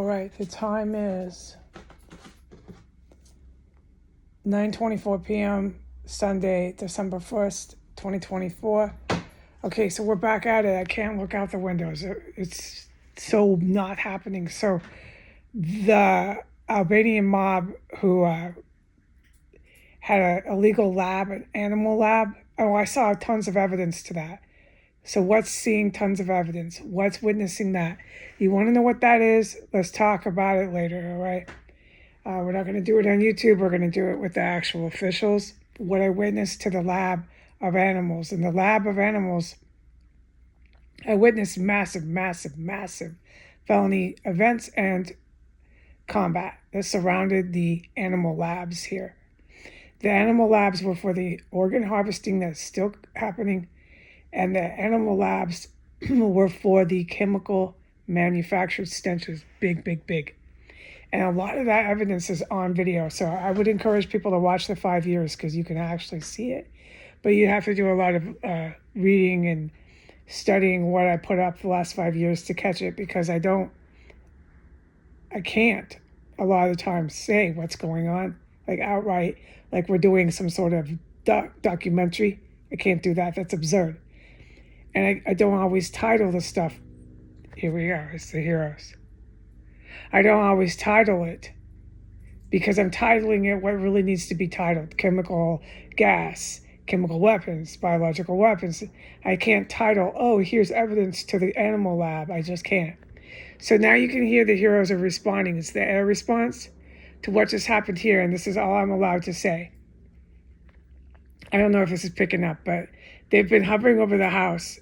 right, the time is 9:24 p.m. Sunday, December 1st, 2024. Okay, so we're back at it. I can't look out the windows. It's so not happening. So the Albanian mob who had an illegal lab, an animal lab. Oh, I saw tons of evidence to that. So what's seeing tons of evidence? What's witnessing that? You want to know what that is? Let's talk about it later, all right? We're not going to do it on YouTube. We're going to do it with the actual officials. What I witnessed to the lab of animals. In the lab of animals, I witnessed massive felony events and combat that surrounded the animal labs here. The animal labs were for the organ harvesting that's still happening, and the animal labs were for the chemical manufactured stenches. Big. And a lot of that evidence is on video. So I would encourage people to watch the 5 years because you can actually see it. But you have to do a lot of reading and studying what I put up the last 5 years to catch it, because I can't a lot of the time say what's going on, like outright, like we're doing some sort of documentary. I can't do that. That's absurd. And I don't always title the stuff. Here we are. It's the heroes. I don't always title it because I'm titling it what really needs to be titled: chemical gas, chemical weapons, biological weapons. I can't title, oh, here's evidence to the animal lab. I just can't. So now you can hear the heroes are responding. It's the air response to what just happened here, and this is all I'm allowed to say. I don't know if this is picking up, but they've been hovering over the house.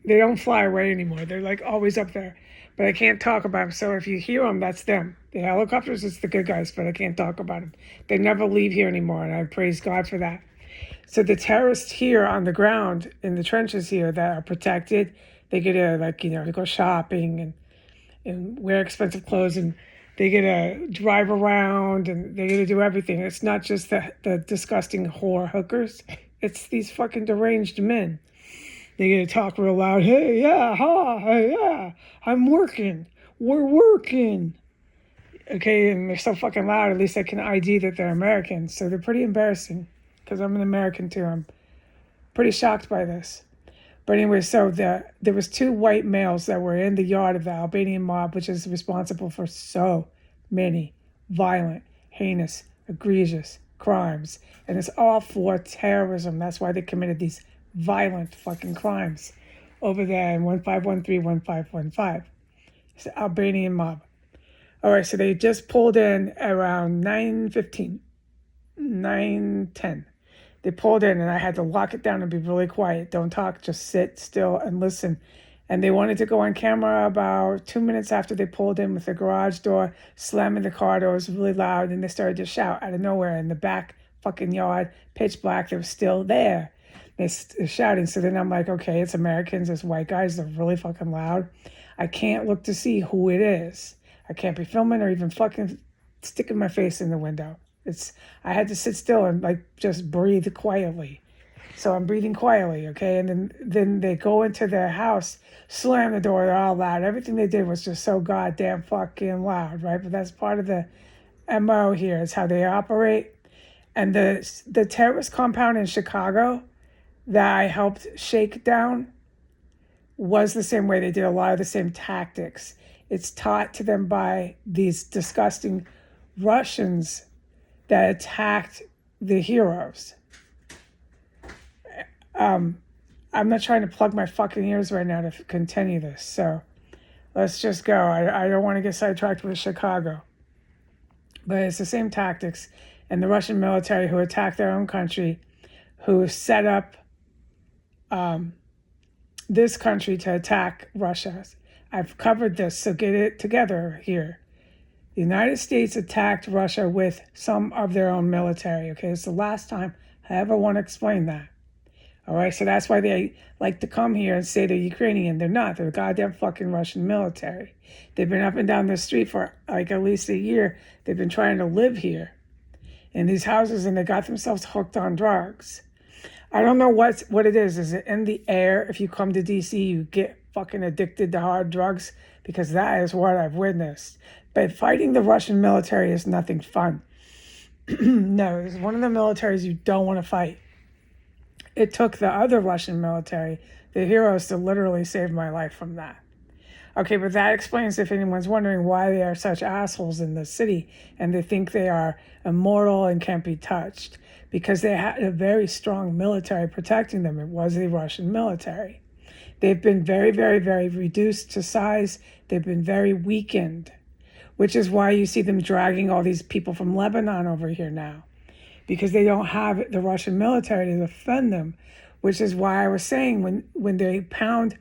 They don't fly away anymore. They're like always up there, but I can't talk about them. So if you hear them, that's them. The helicopters, it's the good guys, but I can't talk about them. They never leave here anymore, and I praise God for that. So the terrorists here on the ground in the trenches here that are protected, they get to go shopping and wear expensive clothes, and they get to drive around, and they get to do everything. It's not just the disgusting whore hookers. It's these fucking deranged men. They get to talk real loud. Hey, yeah, hey, yeah, I'm working. We're working. Okay, and they're so fucking loud, at least I can ID that they're American. So they're pretty embarrassing because I'm an American too. I'm pretty shocked by this. But anyway, so there was 2 white males that were in the yard of the Albanian mob, which is responsible for so many violent, heinous, egregious crimes. And it's all for terrorism. That's why they committed these violent fucking crimes over there in 1513, 1515. It's the Albanian mob. All right, so they just pulled in around 9:15, 9:10. They pulled in, and I had to lock it down and be really quiet. Don't talk, just sit still and listen. And they wanted to go on camera about 2 minutes after they pulled in with the garage door, slamming the car doors really loud, and they started to shout out of nowhere in the back fucking yard, pitch black. They were still there. They're shouting. So then I'm like, okay, it's Americans, it's white guys. They're really fucking loud. I can't look to see who it is. I can't be filming or even fucking sticking my face in the window. I had to sit still and just breathe quietly. So I'm breathing quietly, okay? And then they go into their house, slam the door, they're all loud. Everything they did was just so goddamn fucking loud, right? But that's part of the MO here. It's how they operate. And the terrorist compound in Chicago that I helped shake down was the same way. They did a lot of the same tactics. It's taught to them by these disgusting Russians that attacked the heroes. I'm not trying to plug my fucking ears right now to continue this, so let's just go. I don't want to get sidetracked with Chicago. But it's the same tactics. And the Russian military who attacked their own country, who set up this country to attack Russia. I've covered this, so get it together here. The United States attacked Russia with some of their own military, okay? It's the last time I ever want to explain that. All right, so that's why they like to come here and say they're Ukrainian. They're not. They're goddamn fucking Russian military. They've been up and down the street for at least a year. They've been trying to live here in these houses, and they got themselves hooked on drugs. I don't know what it is. Is it in the air? If you come to D.C., you get fucking addicted to hard drugs. because that is what I've witnessed. But fighting the Russian military is nothing fun. No, it's one of the militaries you don't want to fight. It took the other Russian military, the heroes, to literally save my life from that. Okay, but that explains, if anyone's wondering, why they are such assholes in the city and they think they are immortal and can't be touched. Because they had a very strong military protecting them. It was the Russian military. They've been very, very, very reduced to size. They've been very weakened, which is why you see them dragging all these people from Lebanon over here now, because they don't have the Russian military to defend them, which is why I was saying when they pound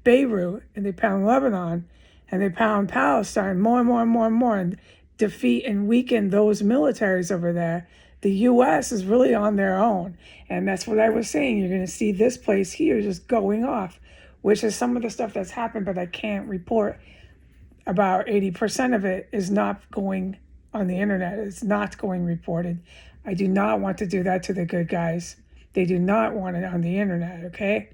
Beirut and they pound Lebanon and they pound Palestine more and more and more and more and defeat and weaken those militaries over there, the U.S. is really on their own. And that's what I was saying. You're going to see this place here just going off, which is some of the stuff that's happened, but I can't report. About 80% of it is not going on the internet. It's not going reported. I do not want to do that to the good guys. They do not want it on the internet, okay?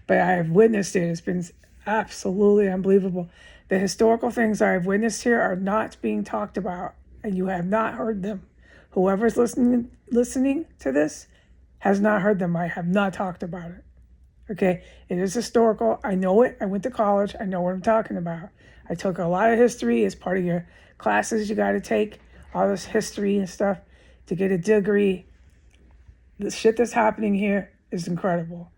But I have witnessed it. It's been absolutely unbelievable. The historical things I've witnessed here are not being talked about, and you have not heard them. Whoever's listening to this has not heard them. I have not talked about it. Okay, it is historical. I know it. I went to college. I know what I'm talking about. I took a lot of history as part of your classes you got to take, all this history and stuff to get a degree. The shit that's happening here is incredible.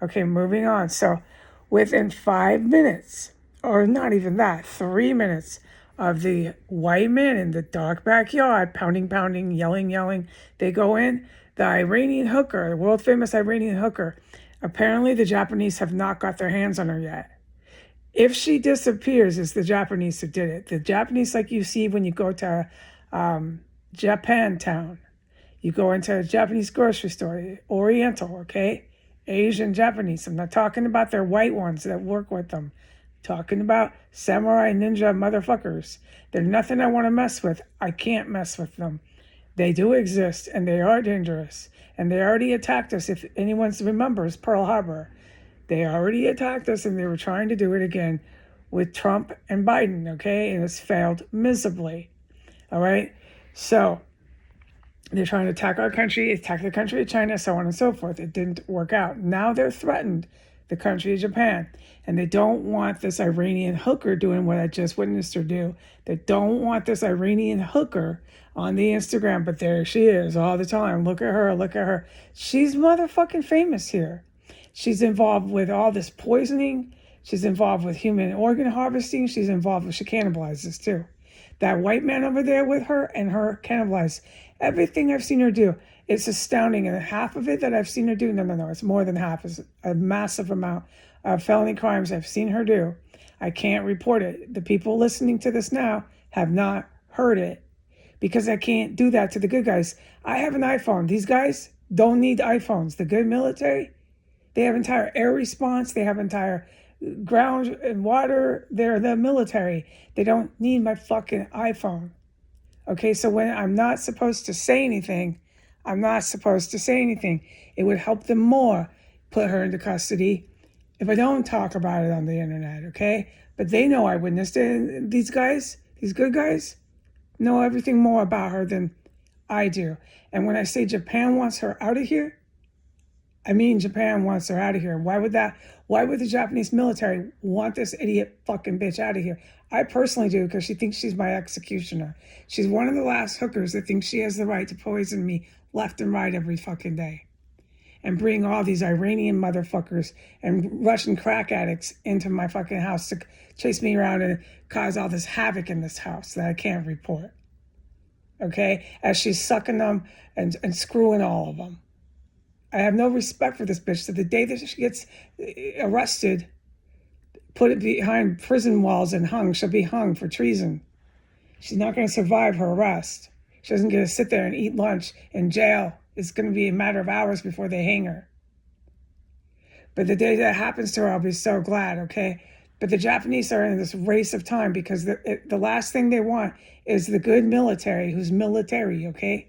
Okay, moving on. So within 5 minutes, or not even that, 3 minutes of the white man in the dark backyard, pounding, yelling, they go in. The Iranian hooker, the world famous Iranian hooker, apparently the Japanese have not got their hands on her yet. If she disappears, it's the Japanese who did it. The Japanese, like you see when you go to Japantown, you go into a Japanese grocery store, Oriental, okay? Asian Japanese. I'm not talking about their white ones that work with them. I'm talking about samurai ninja motherfuckers. They're nothing I want to mess with. I can't mess with them. They do exist, and they are dangerous. And they already attacked us. If anyone remembers Pearl Harbor, they already attacked us, and they were trying to do it again with Trump and Biden, okay? And it's failed miserably, all right? So they're trying to attack our country, attack the country of China, so on and so forth. It didn't work out. Now they're threatened, the country of Japan, and they don't want this Iranian hooker doing what I just witnessed her do. They don't want this Iranian hooker on the Instagram, but there she is all the time. Look at her. She's motherfucking famous here. She's involved with all this poisoning. She's involved with human organ harvesting. She cannibalizes too. That white man over there with her and her cannibalized. Everything I've seen her do, it's astounding. And half of it that I've seen her do, no, it's more than half. It's a massive amount of felony crimes I've seen her do. I can't report it. The people listening to this now have not heard it because I can't do that to the good guys. I have an iPhone. These guys don't need iPhones. The good military, they have entire air response. They have entire ground and water. They're the military. They don't need my fucking iPhone. Okay, so when I'm not supposed to say anything, I'm not supposed to say anything. It would help them more put her into custody if I don't talk about it on the internet, okay? But they know I witnessed it. And these guys, these good guys, know everything more about her than I do. And when I say Japan wants her out of here, I mean Japan wants her out of here. Why would the Japanese military want this idiot fucking bitch out of here? I personally do, because she thinks she's my executioner. She's one of the last hookers that thinks she has the right to poison me left and right every fucking day. And bring all these Iranian motherfuckers and Russian crack addicts into my fucking house to chase me around and cause all this havoc in this house that I can't report. Okay? As she's sucking them and screwing all of them. I have no respect for this bitch. So the day that she gets arrested, put it behind prison walls and hung, she'll be hung for treason. She's not going to survive her arrest. She doesn't get to sit there and eat lunch in jail. It's going to be a matter of hours before they hang her. But the day that happens to her, I'll be so glad, okay? But the Japanese are in this race of time because the last thing they want is the good military, who's military, okay?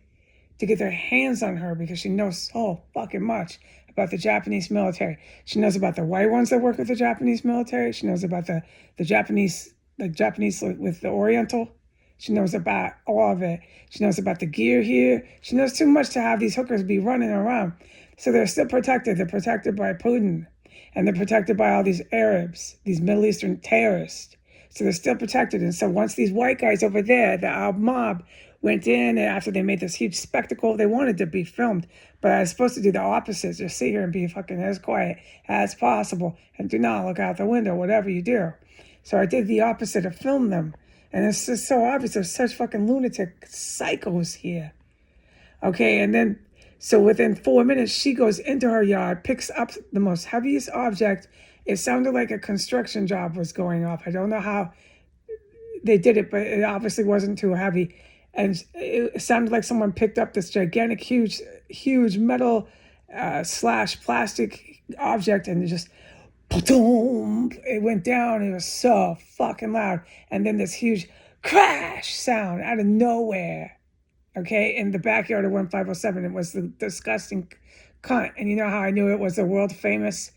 To get their hands on her because she knows so fucking much about the Japanese military. She knows about the white ones that work with the Japanese military. She knows about the Japanese like Japanese with the Oriental. She knows about all of it. She knows about the gear here. She knows too much to have these hookers be running around. So they're still protected. They're protected by Putin. And they're protected by all these Arabs, these Middle Eastern terrorists. So they're still protected. And so once these white guys over there, the Arab mob, went in, and after they made this huge spectacle, they wanted to be filmed. But I was supposed to do the opposite. Just sit here and be fucking as quiet as possible and do not look out the window, whatever you do. So I did the opposite of film them. And it's just so obvious. There's such fucking lunatic psychos here. Okay, and then, so within 4 minutes, she goes into her yard, picks up the most heaviest object. It sounded like a construction job was going off. I don't know how they did it, but it obviously wasn't too heavy. And it sounded like someone picked up this gigantic, huge metal slash plastic object and just, boom, it went down. It was so fucking loud. And then this huge crash sound out of nowhere. Okay, in the backyard of 1507, it was the disgusting cunt. And you know how I knew it was a world famous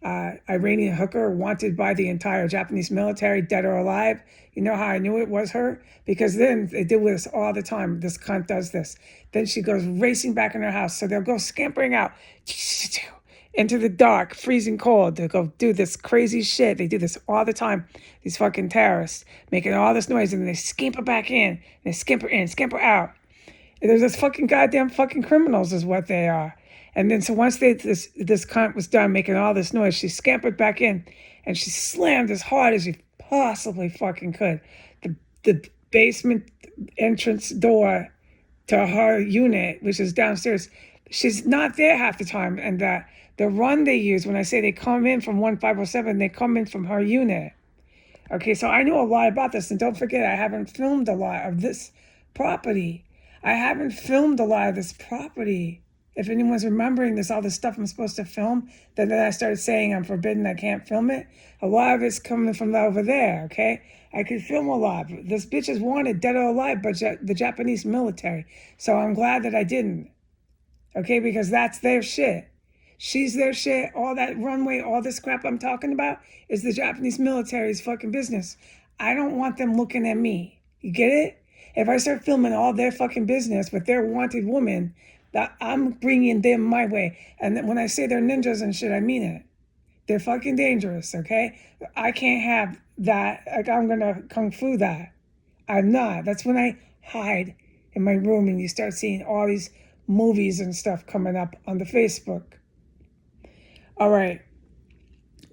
Iranian hooker wanted by the entire Japanese military, dead or alive? You know how I knew it was her? Because then they do this all the time. This cunt does this. Then she goes racing back in her house. So they'll go scampering out into the dark, freezing cold. They'll go do this crazy shit. They do this all the time. These fucking terrorists making all this noise, and then they scamper back in. And they scamper in, scamper out. They're just fucking goddamn fucking criminals is what they are. And then so once this cunt was done making all this noise, she scampered back in and she slammed as hard as she possibly fucking could. The basement entrance door to her unit, which is downstairs, she's not there half the time. And the run they use, when I say they come in from 1507, they come in from her unit. Okay, so I know a lot about this. And don't forget, I haven't filmed a lot of this property. If anyone's remembering this, all this stuff I'm supposed to film, then I started saying I'm forbidden, I can't film it. A lot of it's coming from over there, okay? I could film a lot. This bitch is wanted, dead or alive, but the Japanese military. So I'm glad that I didn't, okay? Because that's their shit. She's their shit. All that runway, all this crap I'm talking about is the Japanese military's fucking business. I don't want them looking at me. You get it? If I start filming all their fucking business with their wanted woman, that I'm bringing them my way. And when I say they're ninjas and shit, I mean it. They're fucking dangerous, okay? I can't have that. Like, I'm going to kung fu that. I'm not. That's when I hide in my room and you start seeing all these movies and stuff coming up on the Facebook. All right.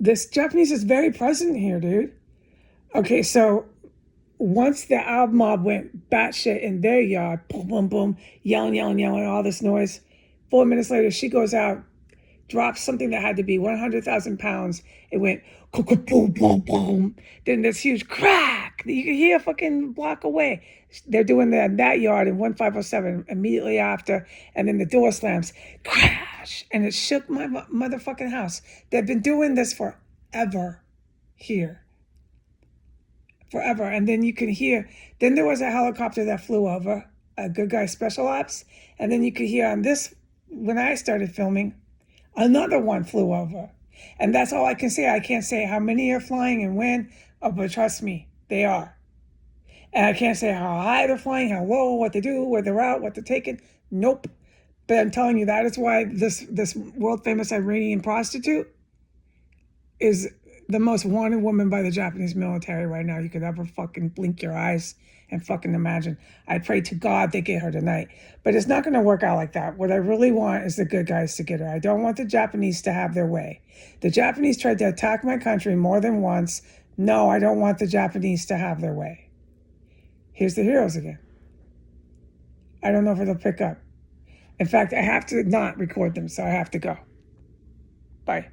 This Japanese is very present here, dude. Okay, so once the Arab mob went batshit in their yard, boom, boom, boom, yelling, all this noise, 4 minutes later, she goes out, drops something that had to be 100,000 pounds. It went boom, boom, boom. Then this huge crack that you could hear a fucking block away. They're doing that in that yard in 1507 immediately after, and then the door slams, crash, and it shook my motherfucking house. They've been doing this forever here. Forever. And then you can hear, then there was a helicopter that flew over, a good guy special ops, and then you could hear on this, when I started filming, another one flew over. And that's all I can say. I can't say how many are flying and when, but trust me, they are. And I can't say how high they're flying, how low, what they do, where they're out, what they're taking. Nope. But I'm telling you, that is why this world famous Iranian prostitute is the most wanted woman by the Japanese military right now you could ever fucking blink your eyes and fucking imagine. I pray to God they get her tonight. But it's not going to work out like that. What I really want is the good guys to get her. I don't want the Japanese to have their way. The Japanese tried to attack my country more than once. No, I don't want the Japanese to have their way. Here's the heroes again. I don't know if it'll pick up. In fact, I have to not record them, so I have to go. Bye.